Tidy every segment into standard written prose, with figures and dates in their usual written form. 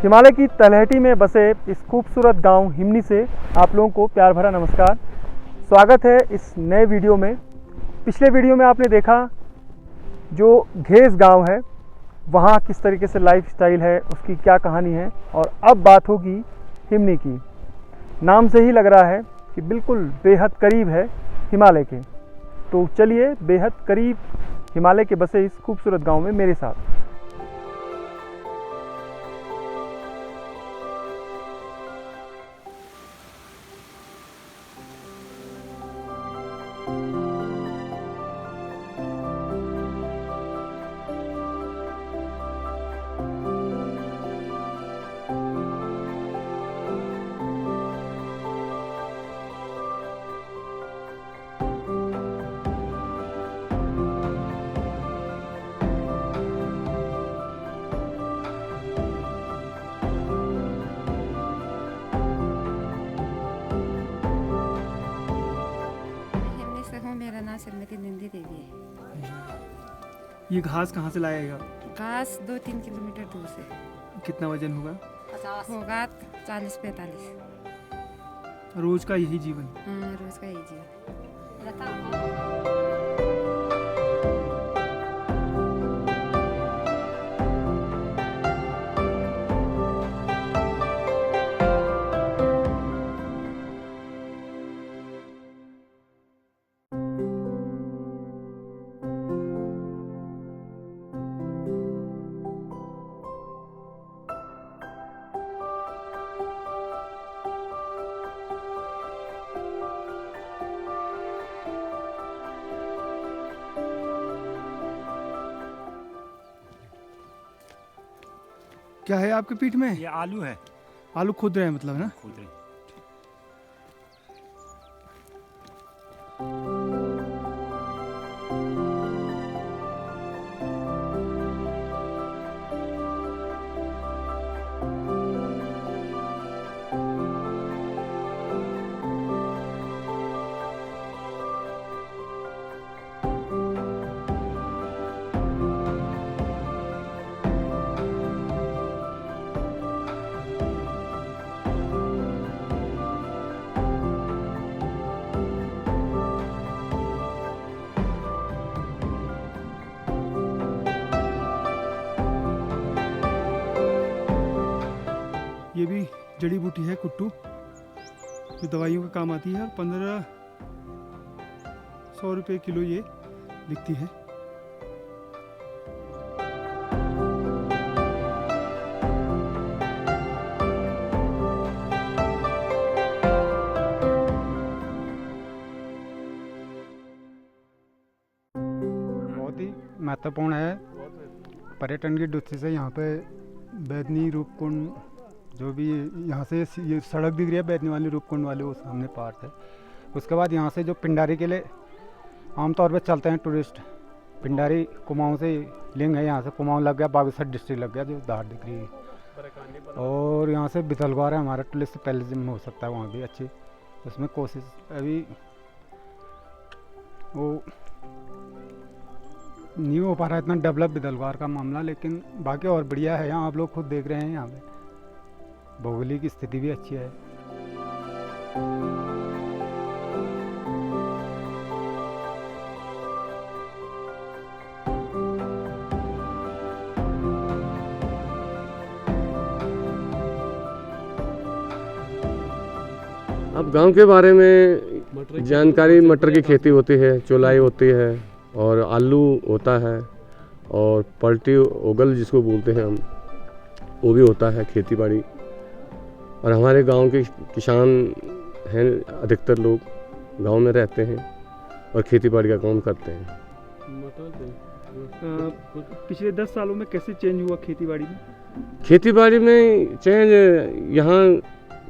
हिमालय की तलहटी में बसे इस खूबसूरत गांव हिमनी से आप लोगों को प्यार भरा नमस्कार। स्वागत है इस नए वीडियो में। पिछले वीडियो में आपने देखा जो घेस गांव है वहाँ किस तरीके से लाइफस्टाइल है, उसकी क्या कहानी है, और अब बात होगी हिमनी की। नाम से ही लग रहा है कि बिल्कुल बेहद करीब है हिमालय के। तो चलिए बेहद करीब हिमालय के बसे इस खूबसूरत गांव में मेरे साथ। मेरा नाम श्रीमती नंदी देवी है। ये घास कहाँ से लाएगा? घास 2-3 किलोमीटर दूर से। कितना वजन होगा? 50 होगा, 40-45। रोज का यही जीवन? हाँ, रोज का यही जीवन। क्या है आपके पीठ में? ये आलू है। आलू खुद रहे हैं मतलब, है ना? खुद रहे। ये भी जड़ी बूटी है, कुट्टू, जो दवाइयों के काम आती है, और 1500 रुपये किलो ये बिकती है। बहुत ही महत्वपूर्ण है पर्यटन की दृष्टि से। यहाँ पे बैदनी रूपकुंड, जो भी यहाँ से ये सड़क दिख रही है बैदनी वाली रूपकुंड वाली, वो सामने पार्क है। उसके बाद यहाँ से जो पिंडारी के लिए आमतौर पे चलते हैं टूरिस्ट, पिंडारी कुमाऊँ से लिंक है। यहाँ से कुमाऊँ लग गया, बागेश्वर डिस्ट्रिक्ट लग गया, जो धार दिख रही है। और यहाँ से बिथलगौर है हमारा टूरिस्ट पैलेस हो सकता है, वहाँ भी अच्छी उसमें कोशिश अभी वो नहीं हो पा रहा है इतना डेवलप बिथलगौर का मामला, लेकिन बाकी और बढ़िया है। यहाँ आप लोग खुद देख रहे हैं, यहाँ पे भौगोलिक स्थिति भी अच्छी है। अब गांव के बारे में जानकारी, मटर की खेती होती है, चौलाई होती है, और आलू होता है, और पलटी ओगल जिसको बोलते हैं हम, वो भी होता है, खेती बाड़ी। और हमारे गांव के किसान हैं, अधिकतर लोग गांव में रहते हैं और खेती बाड़ी का काम करते हैं। पिछले 10 सालों में कैसे चेंज हुआ खेती बाड़ी में? खेती बाड़ी में चेंज, यहाँ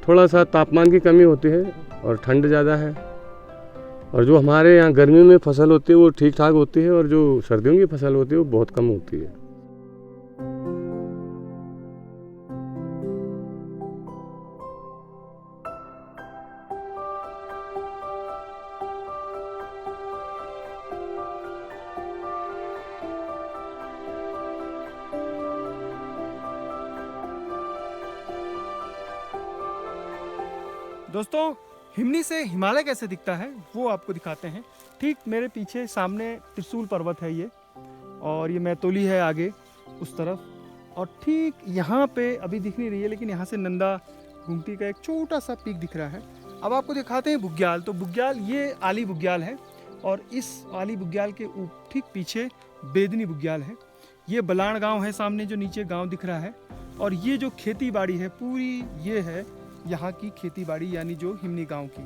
थोड़ा सा तापमान की कमी होती है और ठंड ज़्यादा है, और जो हमारे यहाँ गर्मियों में फसल होती है वो ठीक ठाक होती है, और जो सर्दियों की फसल होती है वो बहुत कम होती है। दोस्तों हिमनी से हिमालय कैसे दिखता है वो आपको दिखाते हैं। ठीक मेरे पीछे सामने त्रिशूल पर्वत है ये, और ये मैतोली है आगे उस तरफ, और ठीक यहाँ पे अभी दिख नहीं रही है लेकिन यहाँ से नंदा गुमटी का एक छोटा सा पीक दिख रहा है। अब आपको दिखाते हैं बुग्याल। तो बुग्याल ये आली बुग्याल है, और इस आली बुग्याल के ठीक पीछे बेदनी बुग्याल है। ये बलाण गांव है सामने जो नीचे गांव दिख रहा है, और ये जो खेती बाड़ी है पूरी ये है यहाँ की खेती बाड़ी यानी जो हिमनी गांव की।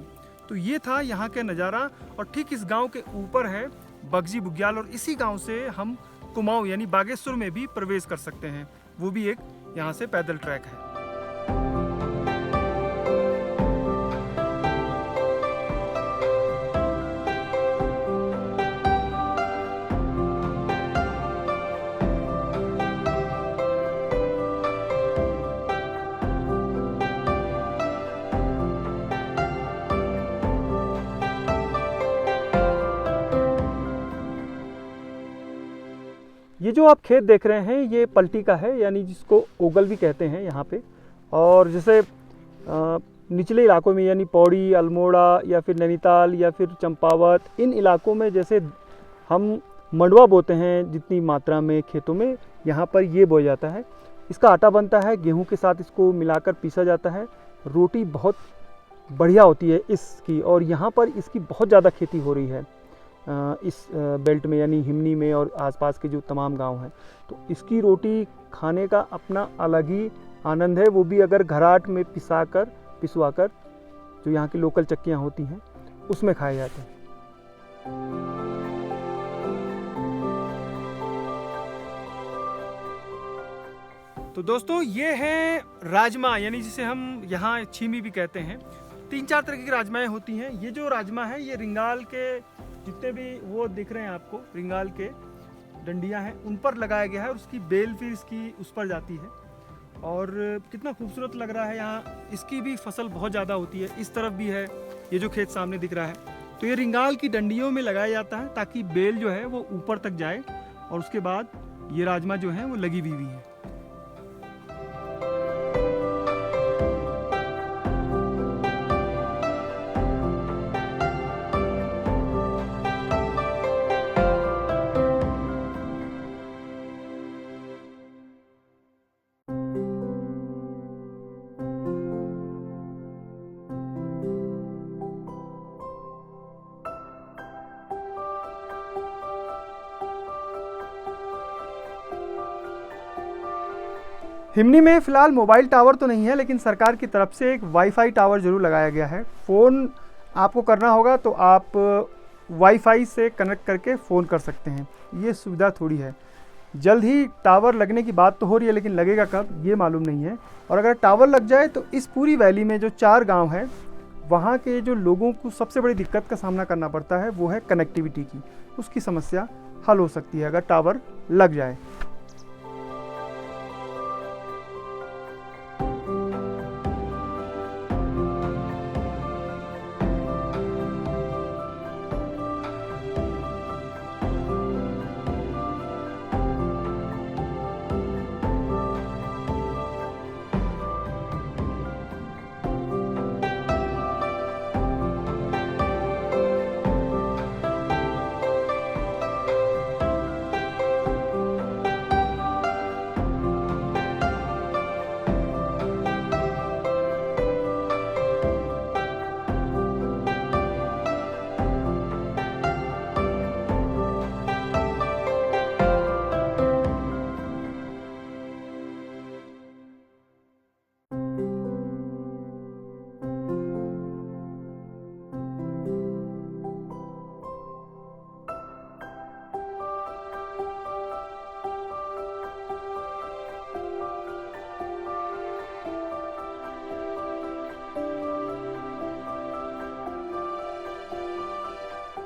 तो ये था यहाँ का नज़ारा, और ठीक इस गांव के ऊपर है बगजी बुग्याल, और इसी गांव से हम कुमाऊं यानी बागेश्वर में भी प्रवेश कर सकते हैं। वो भी एक यहाँ से पैदल ट्रैक है। ये जो आप खेत देख रहे हैं ये पलटी का है, यानी जिसको ओगल भी कहते हैं यहाँ पे। और जैसे निचले इलाकों में यानी पौड़ी, अल्मोड़ा या फिर नैनीताल या फिर चंपावत, इन इलाकों में जैसे हम मंडवा बोते हैं जितनी मात्रा में खेतों में, यहाँ पर ये बोया जाता है। इसका आटा बनता है, गेहूं के साथ इसको मिलाकर पीसा जाता है। रोटी बहुत बढ़िया होती है इसकी, और यहाँ पर इसकी बहुत ज़्यादा खेती हो रही है इस बेल्ट में यानी हिमनी में और आसपास के जो तमाम गांव हैं। तो इसकी रोटी खाने का अपना अलग ही आनंद है, वो भी अगर घराट में पिसवाकर जो यहाँ की लोकल चक्कियाँ होती हैं उसमें खाए जाते हैं। तो दोस्तों ये है राजमा, यानी जिसे हम यहाँ छीमी भी कहते हैं। 3-4 तरह की राजमाएँ होती हैं। ये जो राजमा है ये रिंगाल के जितने भी वो दिख रहे हैं आपको, रिंगाल के डंडियाँ हैं उन पर लगाया गया है, और उसकी बेल फिर इसकी उस पर जाती है। और कितना खूबसूरत लग रहा है। यहाँ इसकी भी फसल बहुत ज़्यादा होती है। इस तरफ भी है, ये जो खेत सामने दिख रहा है, तो ये रिंगाल की डंडियों में लगाया जाता है ताकि बेल जो है वो ऊपर तक जाए, और उसके बाद ये राजमा जो है वो लगी हुई है। हिमनी में फ़िलहाल मोबाइल टावर तो नहीं है, लेकिन सरकार की तरफ से एक वाईफाई टावर ज़रूर लगाया गया है। फ़ोन आपको करना होगा तो आप वाईफाई से कनेक्ट करके फ़ोन कर सकते हैं, ये सुविधा थोड़ी है। जल्द ही टावर लगने की बात तो हो रही है, लेकिन लगेगा कब ये मालूम नहीं है। और अगर टावर लग जाए तो इस पूरी वैली में जो 4 गांव हैं वहाँ के जो लोगों को सबसे बड़ी दिक्कत का सामना करना पड़ता है वो है कनेक्टिविटी की। उसकी समस्या हल हो सकती है अगर टावर लग जाए।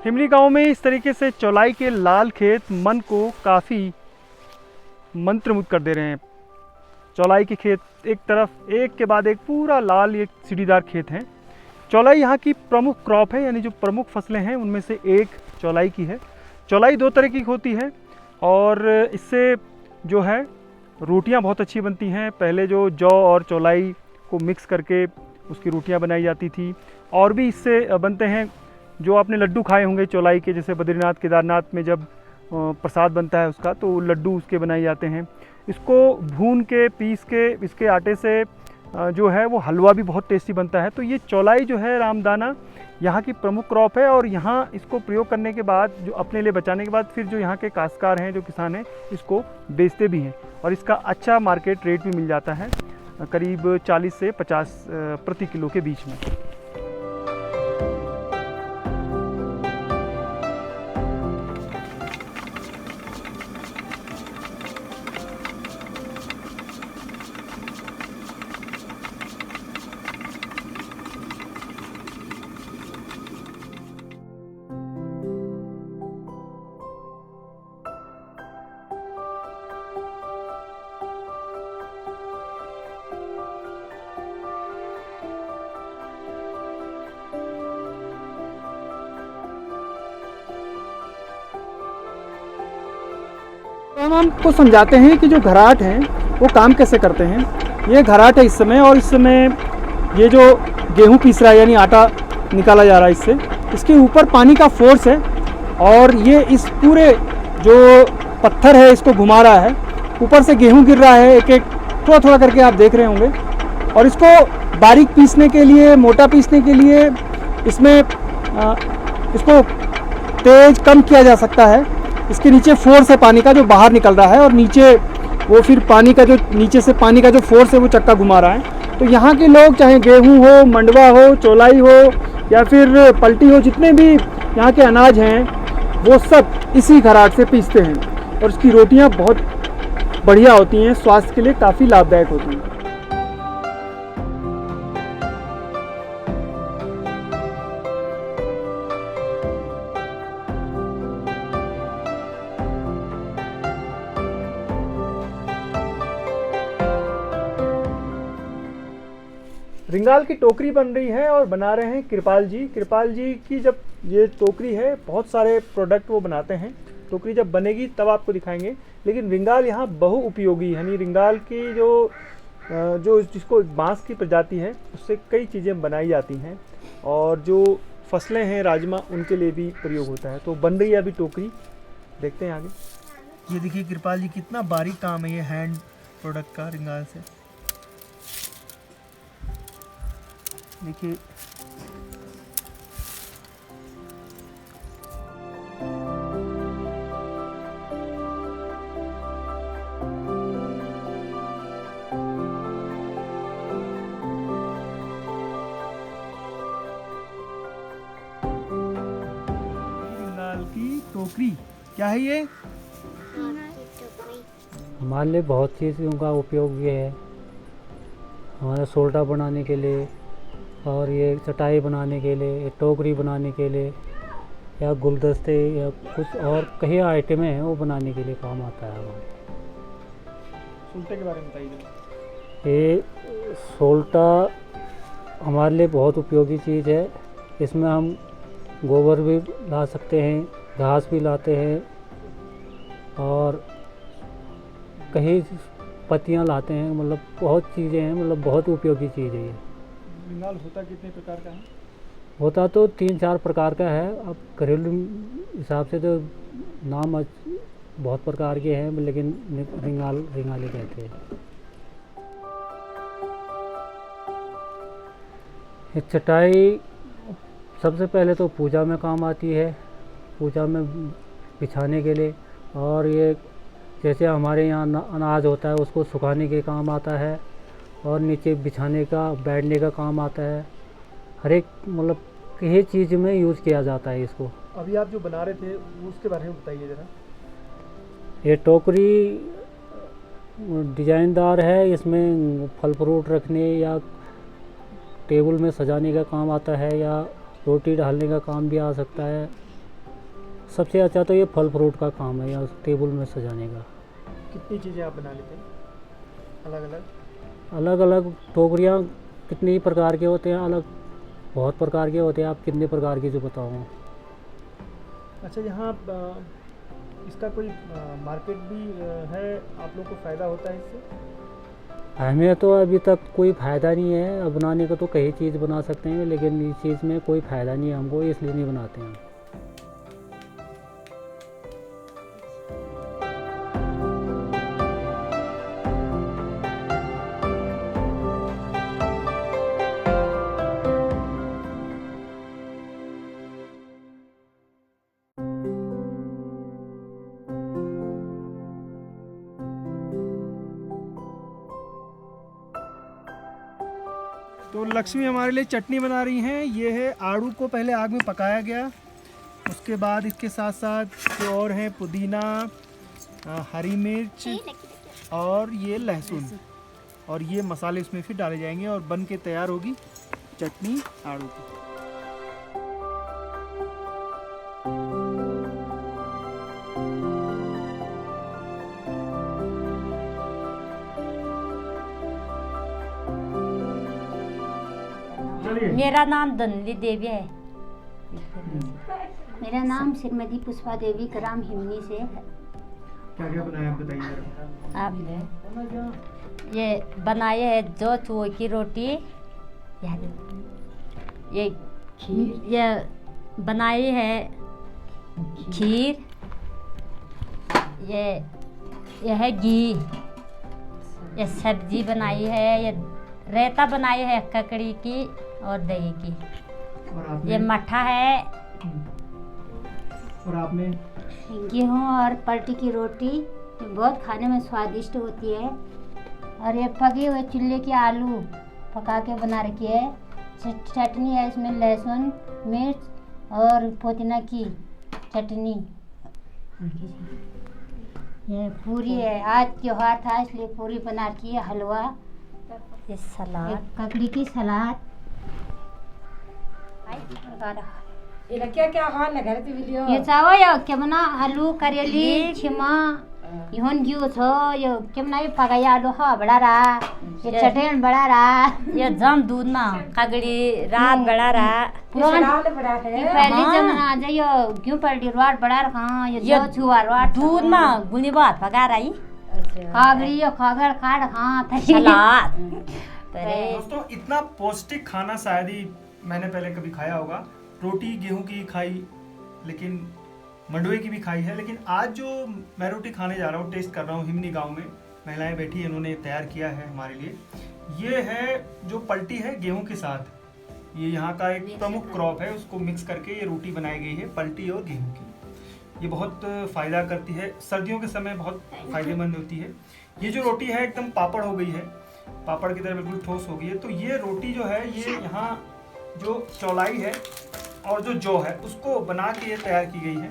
हिमनी गांव में इस तरीके से चौलाई के लाल खेत मन को काफ़ी मंत्रमुग्ध कर दे रहे हैं। चौलाई के खेत एक तरफ एक के बाद एक पूरा लाल एक सीढ़ीदार खेत हैं। चौलाई यहाँ की प्रमुख क्रॉप है, यानी जो प्रमुख फसलें हैं उनमें से एक चौलाई की है। चौलाई 2 तरह की होती है और इससे जो है रोटियाँ बहुत अच्छी बनती हैं। पहले जो जौ और चौलाई को मिक्स करके उसकी रोटियां बनाई जाती थी। और भी इससे बनते हैं, जो आपने लड्डू खाए होंगे चौलाई के, जैसे बद्रीनाथ केदारनाथ में जब प्रसाद बनता है उसका, तो लड्डू उसके बनाए जाते हैं। इसको भून के पीस के इसके आटे से जो है वो हलवा भी बहुत टेस्टी बनता है। तो ये चौलाई जो है रामदाना यहाँ की प्रमुख क्रॉप है, और यहाँ इसको प्रयोग करने के बाद, जो अपने लिए बचाने के बाद, फिर जो यहाँ के काश्तकार हैं, जो किसान हैं, इसको बेचते भी हैं और इसका अच्छा मार्केट रेट भी मिल जाता है, करीब 40 से 50 प्रति किलो के बीच में। हम आपको समझाते हैं कि जो घराट हैं वो काम कैसे करते हैं। ये घराट है इस समय, और इस समय ये जो गेहूं पीस रहा है, यानी आटा निकाला जा रहा है इससे, इसके ऊपर पानी का फोर्स है, और ये इस पूरे जो पत्थर है इसको घुमा रहा है। ऊपर से गेहूं गिर रहा है, एक एक थोड़ा थोड़ा करके आप देख रहे होंगे। और इसको बारीक पीसने के लिए, मोटा पीसने के लिए इसमें इसको तेज कम किया जा सकता है। इसके नीचे फोर्स है पानी का जो बाहर निकल रहा है, और नीचे वो फिर पानी का जो नीचे से पानी का जो फोर्स है वो चक्का घुमा रहा है। तो यहाँ के लोग, चाहे गेहूं हो, मंडवा हो, चौलाई हो या फिर पलटी हो, जितने भी यहाँ के अनाज हैं वो सब इसी घराट से पीसते हैं, और इसकी रोटियाँ बहुत बढ़िया होती हैं, स्वास्थ्य के लिए काफ़ी लाभदायक होती हैं। रिंगाल की टोकरी बन रही है और बना रहे हैं कृपाल जी। कृपाल जी की जब ये टोकरी है, बहुत सारे प्रोडक्ट वो बनाते हैं। टोकरी जब बनेगी तब आपको दिखाएंगे। लेकिन रिंगाल यहाँ बहुउपयोगी, यानी रिंगाल की जो जिसको बांस की प्रजाति है उससे कई चीज़ें बनाई जाती हैं, और जो फसलें हैं राजमा, उनके लिए भी प्रयोग होता है। तो बन रही है अभी टोकरी, देखते हैं आगे। ये देखिए कृपाल जी, कितना बारीक काम है ये हैंड प्रोडक्ट का रिंगाल से। देखिए रिंगाल की टोकरी क्या है ये? हमारे लिए बहुत चीज़ों का उपयोग ये है, हमारा सोल्टा बनाने के लिए, और ये चटाई बनाने के लिए, ये टोकरी बनाने के लिए, या गुलदस्ते या कुछ और कई आइटमें हैं वो बनाने के लिए काम आता है हमारे। सोल्टे के बारे में बताइए। ये सोल्टा हमारे लिए बहुत उपयोगी चीज़ है। इसमें हम गोबर भी ला सकते हैं, घास भी लाते हैं, और कई पत्तियाँ लाते हैं। मतलब बहुत चीज़ें हैं, मतलब बहुत उपयोगी चीज़ है ये। रिंगाल होता कितने प्रकार का है? होता तो 3-4 प्रकार का है। अब घरेलू हिसाब से तो नाम बहुत प्रकार के हैं, लेकिन रिंगाल ही कहते हैं। ये चटाई सबसे पहले तो पूजा में काम आती है, पूजा में बिछाने के लिए। और ये जैसे हमारे यहाँ अनाज होता है उसको सुखाने के काम आता है, और नीचे बिछाने का, बैठने का काम आता है। हर एक मतलब किसी चीज़ में यूज़ किया जाता है इसको। अभी आप जो बना रहे थे उसके बारे में बताइए ज़रा। ये टोकरी डिजाइनदार है, इसमें फल फ्रूट रखने या टेबल में सजाने का काम आता है, या रोटी डालने का काम भी आ सकता है। सबसे अच्छा तो ये फल फ्रूट का काम है, या टेबल में सजाने का। कितनी चीज़ें आप बना लेते हैं अलग अलग? अलग अलग टोकरियाँ कितने ही प्रकार के होते हैं, अलग बहुत प्रकार के होते हैं। आप कितने प्रकार की जो बताऊँ। अच्छा, यहाँ इसका कोई मार्केट भी है? आप लोग को फ़ायदा होता है इससे? हमें तो अभी तक कोई फ़ायदा नहीं है। अब बनाने का तो कई चीज़ बना सकते हैं, लेकिन इस चीज़ में कोई फ़ायदा नहीं है हमको, इसलिए नहीं बनाते हैं। तो लक्ष्मी हमारे लिए चटनी बना रही हैं। ये है आड़ू को पहले आग में पकाया गया, उसके बाद इसके साथ साथ जो और हैं पुदीना, हरी मिर्च और ये लहसुन, और ये मसाले इसमें फिर डाले जाएंगे और बन के तैयार होगी चटनी आड़ू की। मेरा नाम धनली देवी है। मेरा नाम श्रीमती पुष्पा देवी, ग्राम हिमनी से है। क्या क्या बनाया आप बताइए जरा। आप ये बनाए है जो चूहे की रोटी, ये खीर, ये बनाई है खीर, ये है घी, ये सब्जी बनाई है, ये रायता बनाई है ककड़ी की और दही की, और आपने ये मठा है, और आपने गेहूँ और पलटी की रोटी, ये बहुत खाने में स्वादिष्ट होती है। और ये पके हुए चूल्हे के आलू पका के बना रखी है। चटनी है, इसमें लहसुन, मिर्च और पुदीना की चटनी। ये पूरी है, आज त्योहार था इसलिए पूरी बना रखी है। हलवा, ये सलाद, ककड़ी की सलाद। ये चावो यो केमना आलू करेली छिमा इहोन घिउ छ यो केमना पकाई आलू ह बड़ा रहा, ये चटेन बड़ा रहा, ये जम दूध ना कगड़ी रात बड़ा रहा, पहले जमाना आज यो घिउ पलटी रोट बड़ा रखा, ये छुआ रोट दूध ना गुनी बात पका रही, खागड़ी यो खागड़ काट खा सलाद। दोस्तों इतना पौष्टिक खाना शायद ही मैंने पहले कभी खाया होगा। रोटी गेहूं की खाई, लेकिन मंडुए की भी खाई है, लेकिन आज जो मैं रोटी खाने जा रहा हूँ, टेस्ट कर रहा हूँ, हिमनी गांव में महिलाएं बैठी हैं, इन्होंने तैयार किया है हमारे लिए। ये है जो पलटी है गेहूं के साथ, ये यहाँ का एक प्रमुख क्रॉप है, उसको मिक्स करके ये रोटी बनाई गई है पलटी और गेहूं की। ये बहुत फ़ायदा करती है, सर्दियों के समय बहुत फ़ायदेमंद होती है। ये जो रोटी है एकदम पापड़ हो गई है, पापड़ की तरह बिल्कुल ठोस हो गई है। तो ये रोटी जो है, ये यहाँ जो चौलाई है और जो जौ है उसको बना के ये तैयार की गई है।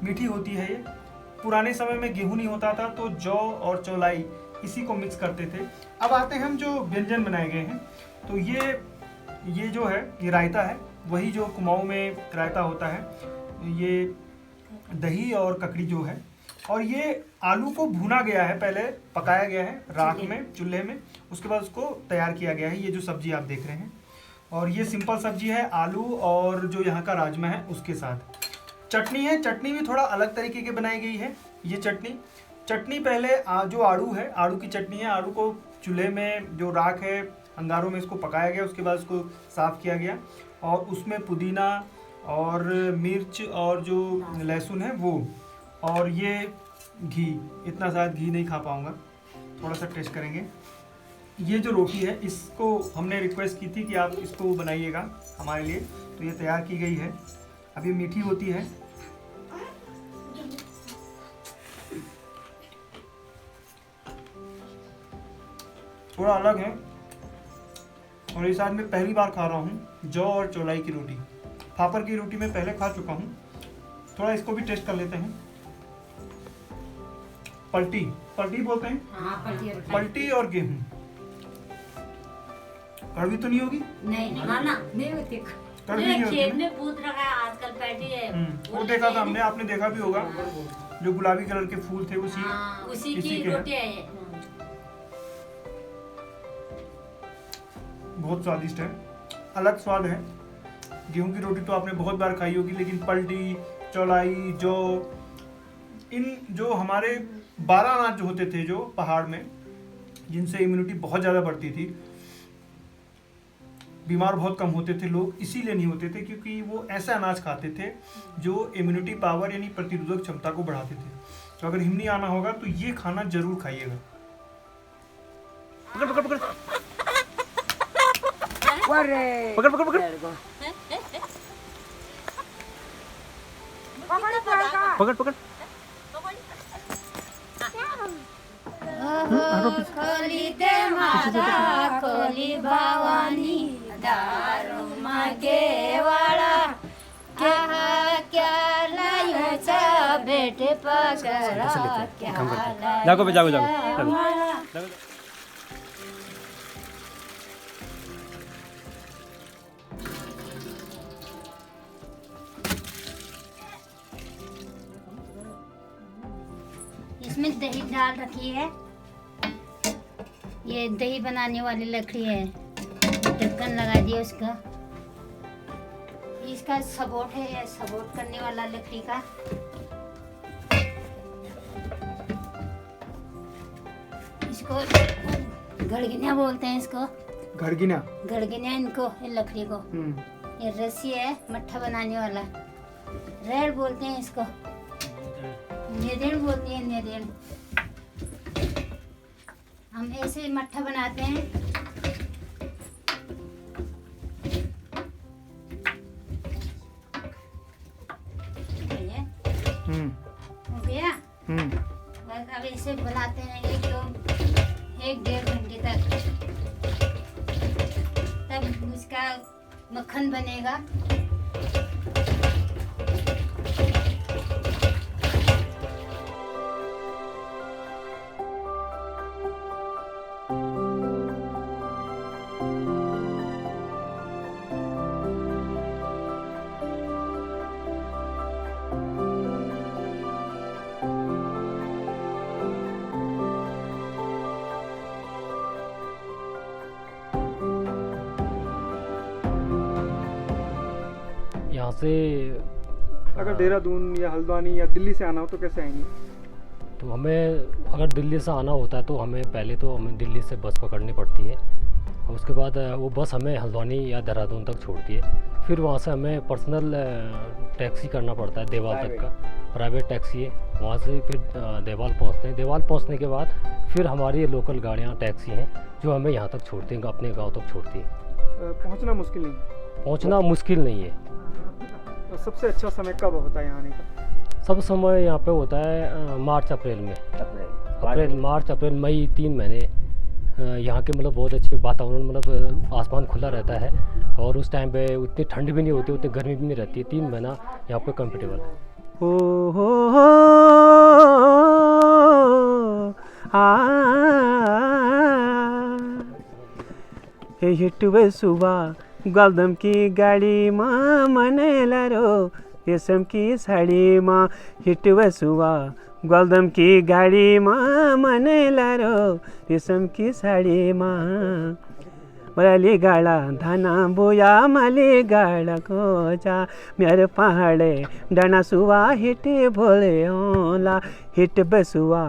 मीठी होती है ये। पुराने समय में गेहूं नहीं होता था तो जौ और चौलाई इसी को मिक्स करते थे। अब आते हैं हम जो व्यंजन बनाए गए हैं, तो ये जो है ये रायता है, वही जो कुमाऊं में रायता होता है। ये दही और ककड़ी जो है, और ये आलू को भुना गया है, पहले पकाया गया है राख में, चूल्हे में, उसके बाद उसको तैयार किया गया है। ये जो सब्जी आप देख रहे हैं, और ये सिंपल सब्जी है आलू और जो यहाँ का राजमा है उसके साथ। चटनी है, चटनी भी थोड़ा अलग तरीके की बनाई गई है। ये चटनी पहले जो आड़ू है, आड़ू की चटनी है। आड़ू को चूल्हे में जो राख है अंगारों में इसको पकाया गया, उसके बाद उसको साफ़ किया गया और उसमें पुदीना और मिर्च और जो लहसुन है वो, और ये घी, इतना ज़्यादा घी नहीं खा पाऊँगा, थोड़ा सा टेस्ट करेंगे। ये जो रोटी है इसको हमने रिक्वेस्ट की थी कि आप इसको बनाइएगा हमारे लिए, तो ये तैयार की गई है। अब ये मीठी होती है, थोड़ा अलग है, और इस आज मैं पहली बार खा रहा हूँ जौ और चौलाई की रोटी। फाफर की रोटी मैं पहले खा चुका हूँ, थोड़ा इसको भी टेस्ट कर लेते हैं। पलटी बोलते हैं, पलटी और गेहूं। कड़वी तो नहीं होगी? नहीं नहीं होती। कड़वी नहीं होती खेत में पूछ रखा है आजकल पैटी है। वो देखा था हमने, आपने देखा भी होगा, जो गुलाबी कलर के फूल थे उसी इसी की के रोटी है ये। बहुत स्वादिष्ट है, अलग स्वाद है। गेहूं की रोटी तो आपने बहुत बार खाई होगी, लेकिन पलटी, चौलाई, जौ, इन जो हमारे 12 अनाज जो होते थे जो पहाड़ में, जिनसे इम्यूनिटी बहुत ज़्यादा बढ़ती थी। बीमार बहुत कम होते थे लोग, इसीलिए नहीं होते थे क्योंकि वो ऐसा अनाज खाते थे जो इम्यूनिटी पावर यानी प्रतिरोधक क्षमता को बढ़ाते थे। तो अगर हिमनी आना होगा तो ये खाना जरूर खाइएगा। पकड़ पकड़ पकड़ पकड़ पकड़ पकड़ पकड़ पकड़। खोली दे माता खोली भवानी दारू मागे वाला क्या लायो छ भेट पकड़ा क्या जागो जागो जागो। इसमें दही डाल रखी है, ये दही बनाने वाली लकड़ी है, ढक्कन लगा दिया उसका। इसका सपोर्ट है, ये सपोर्ट करने वाला लकड़ी का। इसको घड़गिना बोलते हैं, इसको घड़गिना इनको, ये लकड़ी को। ये रस्सी है मट्ठा बनाने वाला, रेड बोलते हैं इसको, नेदेड़ बोलते हैं, नेदेड़। हम ऐसे मट्ठा बनाते हैं। हो गया। बस अब ऐसे बनाते हैं 1-1.5 घंटे तक, तब उसका मक्खन बनेगा। यहाँ से अगर देहरादून या हल्द्वानी या दिल्ली से आना हो तो कैसे आएंगे? तो हमें अगर दिल्ली से आना होता है तो हमें पहले तो हमें दिल्ली से बस पकड़नी पड़ती है, और उसके बाद वो बस हमें हल्द्वानी या देहरादून तक छोड़ती है। फिर वहाँ से हमें पर्सनल टैक्सी करना पड़ता है, देवाल तक का प्राइवेट टैक्सी है। वहाँ से फिर देवाल पहुँचते हैं। देवाल पहुँचने के बाद फिर हमारी लोकल गाड़ियाँ टैक्सी हैं जो हमें यहाँ तक छोड़ती हैं, अपने गाँव तक छोड़ती है। पहुँचना मुश्किल नहीं? पहुँचना मुश्किल नहीं है। तो सबसे अच्छा समय कब होता है यहाँ आने का? सब समय यहाँ पे होता है मार्च अप्रैल में। मार्च अप्रैल मई 3 महीने यहाँ के मतलब बहुत अच्छे वातावरण, मतलब आसमान खुला रहता है और उस टाइम पे उतनी ठंड भी नहीं होती, उतनी गर्मी भी नहीं रहती है। 3 महीना यहाँ पे कंफर्टेबल है। हिटवे सुबह गलदम की गाड़ी माँ मनेला रो रेशम की साड़ी माँ, हिटवे सुबह गलदम की गाड़ी माँ मनेला रो रेशम की साड़ी माँ। मराली गाड़ा धाना बोया माली गाड़ा खोजा मेरे पहाड़े डाना सुबह हिटे भोले ओला, हिट बसुआ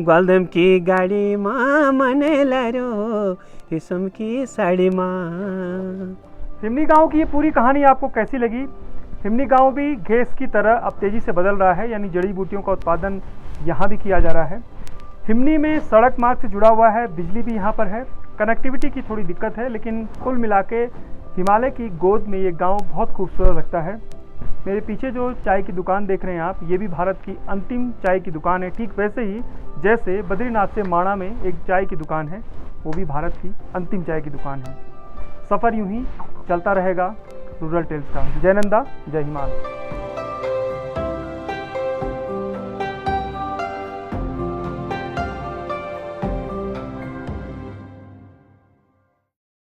गलदम की गाड़ी माँ मनेला रो रेशम की साड़ी माँ। हिमनी गांव की ये पूरी कहानी आपको कैसी लगी? हिमनी गांव भी गैस की तरह अब तेज़ी से बदल रहा है, यानी जड़ी बूटियों का उत्पादन यहाँ भी किया जा रहा है। हिमनी में सड़क मार्ग से जुड़ा हुआ है, बिजली भी यहाँ पर है, कनेक्टिविटी की थोड़ी दिक्कत है, लेकिन कुल मिला के हिमालय की गोद में ये गांव बहुत खूबसूरत लगता है। मेरे पीछे जो चाय की दुकान देख रहे हैं आप, ये भी भारत की अंतिम चाय की दुकान है। ठीक वैसे ही जैसे बद्रीनाथ से माणा में एक चाय की दुकान है, वो भी भारत की अंतिम चाय की दुकान है। सफ़र यूं ही चलता रहेगा रूरल टेल्स का। जय नंदा, जय हिमालय।